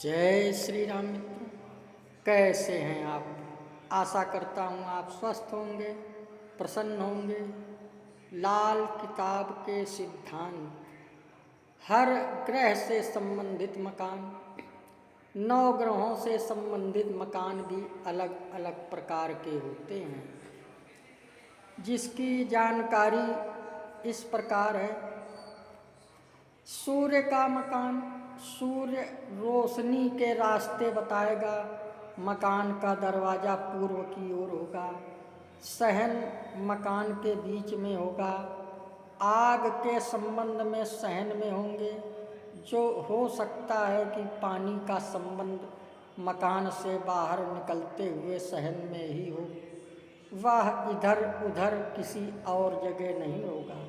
जय श्री राम मित्रों, कैसे हैं आप। आशा करता हूँ आप स्वस्थ होंगे, प्रसन्न होंगे। लाल किताब के सिद्धांत, हर ग्रह से संबंधित मकान, 9 ग्रहों से संबंधित मकान भी अलग अलग प्रकार के होते हैं, जिसकी जानकारी इस प्रकार है। सूर्य का मकान, सूर्य रोशनी के रास्ते बताएगा। मकान का दरवाज़ा पूर्व की ओर होगा। सहन मकान के बीच में होगा। आग के संबंध में सहन में होंगे, जो हो सकता है कि पानी का संबंध मकान से बाहर निकलते हुए सहन में ही हो, वह इधर उधर किसी और जगह नहीं होगा।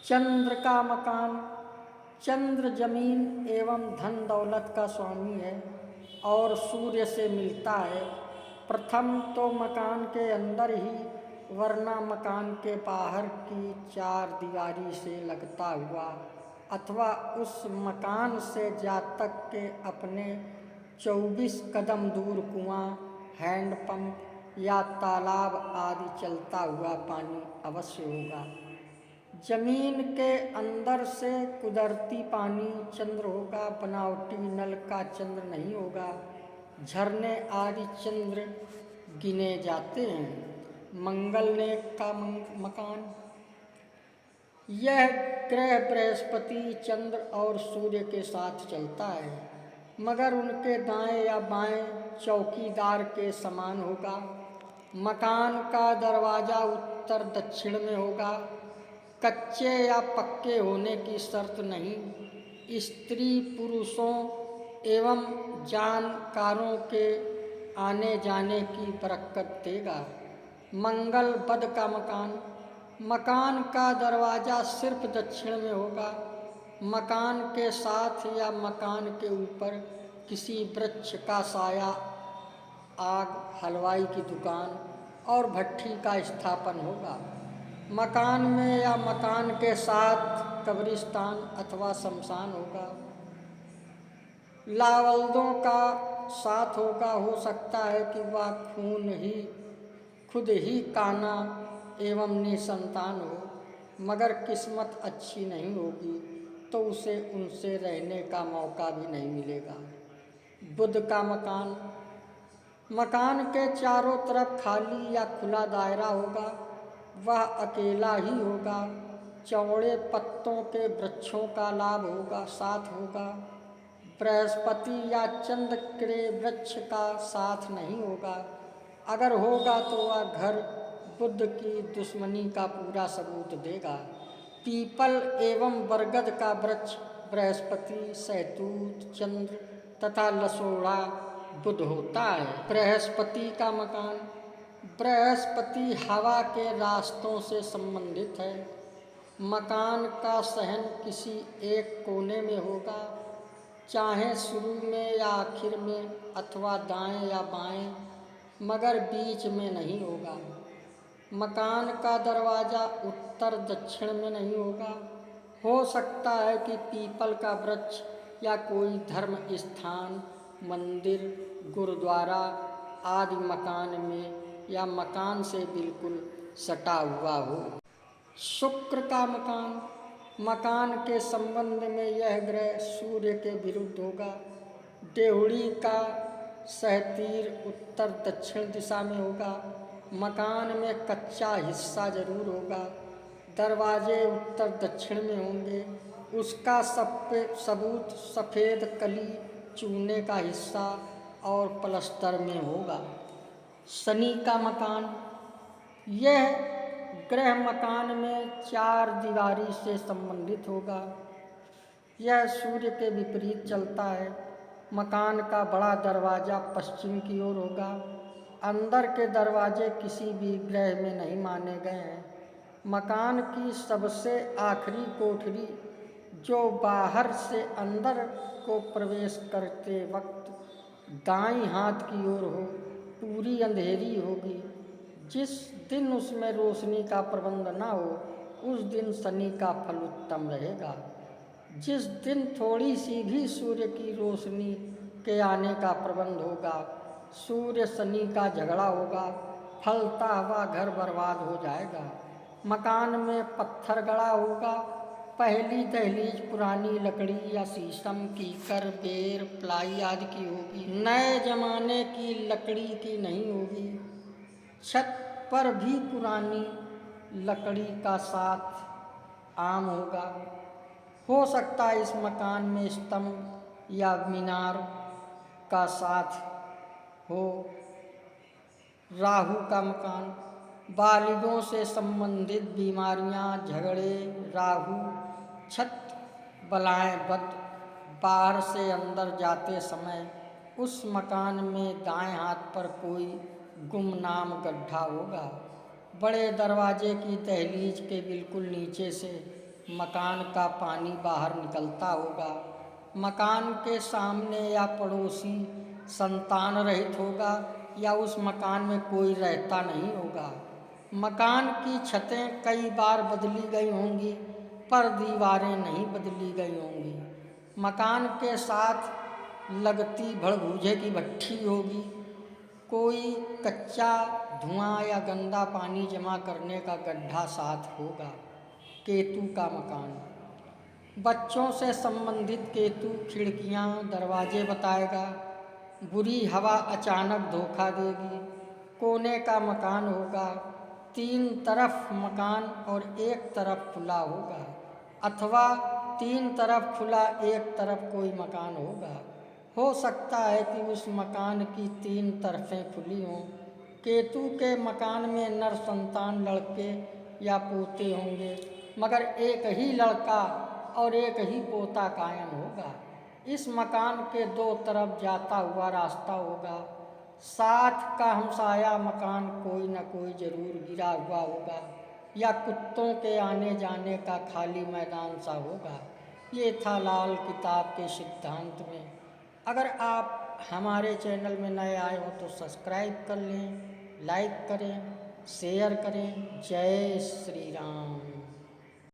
चंद्र का मकान, चंद्र जमीन एवं धन दौलत का स्वामी है और सूर्य से मिलता है। प्रथम तो मकान के अंदर ही, वरना मकान के बाहर की 4 दीवारी से लगता हुआ, अथवा उस मकान से जातक के अपने 24 कदम दूर कुआं, हैंडपंप या तालाब आदि चलता हुआ पानी अवश्य होगा। जमीन के अंदर से कुदरती पानी चंद्र होगा, बनावटी नल का चंद्र नहीं होगा। झरने आदि चंद्र गिने जाते हैं। मंगल ने का मकान, यह ग्रह बृहस्पति, चंद्र और सूर्य के साथ चलता है, मगर उनके दाएं या बाएं चौकीदार के समान होगा। मकान का दरवाज़ा उत्तर दक्षिण में होगा। कच्चे या पक्के होने की शर्त नहीं। स्त्री पुरुषों एवं जानकारों के आने जाने की बरकत देगा। मंगल बद का मकान, मकान का दरवाज़ा सिर्फ दक्षिण में होगा। मकान के साथ या मकान के ऊपर किसी वृक्ष का साया, आग, हलवाई की दुकान और भट्ठी का स्थापन होगा। मकान में या मकान के साथ कब्रिस्तान अथवा शमशान होगा। लावल्दों का साथ होगा। हो सकता है कि वह खुद ही काना एवं निसंतान हो, मगर किस्मत अच्छी नहीं होगी तो उसे उनसे रहने का मौका भी नहीं मिलेगा। बुध का मकान, मकान के चारों तरफ खाली या खुला दायरा होगा। वह अकेला ही होगा। चौड़े पत्तों के वृक्षों का लाभ होगा, साथ होगा। बृहस्पति या चंद्र के वृक्ष का साथ नहीं होगा। अगर होगा तो वह घर बुध की दुश्मनी का पूरा सबूत देगा। पीपल एवं बरगद का वृक्ष बृहस्पति, सहतूत, चंद्र तथा लसोड़ा बुध होता है। बृहस्पति का मकान, बृहस्पति हवा के रास्तों से संबंधित है। मकान का सहन किसी एक कोने में होगा, चाहे शुरू में या आखिर में, अथवा दाएं या बाएं, मगर बीच में नहीं होगा। मकान का दरवाज़ा उत्तर दक्षिण में नहीं होगा। हो सकता है कि पीपल का वृक्ष या कोई धर्म स्थान, मंदिर, गुरुद्वारा आदि मकान में या मकान से बिल्कुल सटा हुआ हो। शुक्र का मकान, मकान के संबंध में यह ग्रह सूर्य के विरुद्ध होगा। देवड़ी का सहतीर उत्तर दक्षिण दिशा में होगा। मकान में कच्चा हिस्सा जरूर होगा। दरवाजे उत्तर दक्षिण में होंगे। उसका सबूत सफ़ेद कली, चूने का हिस्सा और प्लस्तर में होगा। शनि का मकान, यह ग्रह मकान में 4 दीवारी से संबंधित होगा। यह सूर्य के विपरीत चलता है। मकान का बड़ा दरवाज़ा पश्चिम की ओर होगा। अंदर के दरवाजे किसी भी ग्रह में नहीं माने गए हैं। मकान की सबसे आखिरी कोठरी, जो बाहर से अंदर को प्रवेश करते वक्त दाईं हाथ की ओर हो, पूरी अंधेरी होगी। जिस दिन उसमें रोशनी का प्रबंध न हो, उस दिन शनि का फल उत्तम रहेगा। जिस दिन थोड़ी सी भी सूर्य की रोशनी के आने का प्रबंध होगा, सूर्य शनि का झगड़ा होगा, फलता हुआ घर बर्बाद हो जाएगा। मकान में पत्थर गड़ा होगा, पहली दहलीज पुरानी लकड़ी या शीशम, कीकर, बेर, प्लाई आदि की होगी, नए जमाने की लकड़ी की नहीं होगी। छत पर भी पुरानी लकड़ी का साथ आम होगा। हो सकता है इस मकान में स्तंभ या मीनार का साथ हो। राहु का मकान, बालिगों से संबंधित बीमारियां, झगड़े, राहु, छत, बलाएं, बद, बाहर से अंदर जाते समय उस मकान में दाएं हाथ पर कोई गुमनाम गड्ढा होगा। बड़े दरवाजे की दहलीज के बिल्कुल नीचे से मकान का पानी बाहर निकलता होगा। मकान के सामने या पड़ोसी संतान रहित होगा या उस मकान में कोई रहता नहीं होगा। मकान की छतें कई बार बदली गई होंगी पर दीवारें नहीं बदली गई होंगी। मकान के साथ लगती भड़भूजे की भट्ठी होगी। कोई कच्चा धुआं या गंदा पानी जमा करने का गड्ढा साथ होगा। केतु का मकान, बच्चों से संबंधित केतु खिड़कियां, दरवाजे बताएगा। बुरी हवा अचानक धोखा देगी। कोने का मकान होगा, 3 तरफ मकान और 1 तरफ खुला होगा, अथवा 3 तरफ खुला 1 तरफ कोई मकान होगा। हो सकता है कि उस मकान की 3 तरफें खुली हों। केतु के मकान में नर संतान लड़के या पोते होंगे, मगर एक ही लड़का और एक ही पोता कायम होगा। इस मकान के 2 तरफ जाता हुआ रास्ता होगा। साथ का हमसाया मकान कोई न कोई जरूर गिरा हुआ होगा या कुत्तों के आने जाने का खाली मैदान सा होगा। ये था लाल किताब के सिद्धांत में। अगर आप हमारे चैनल में नए आए हो तो सब्सक्राइब कर लें, लाइक करें, शेयर करें। जय श्री राम।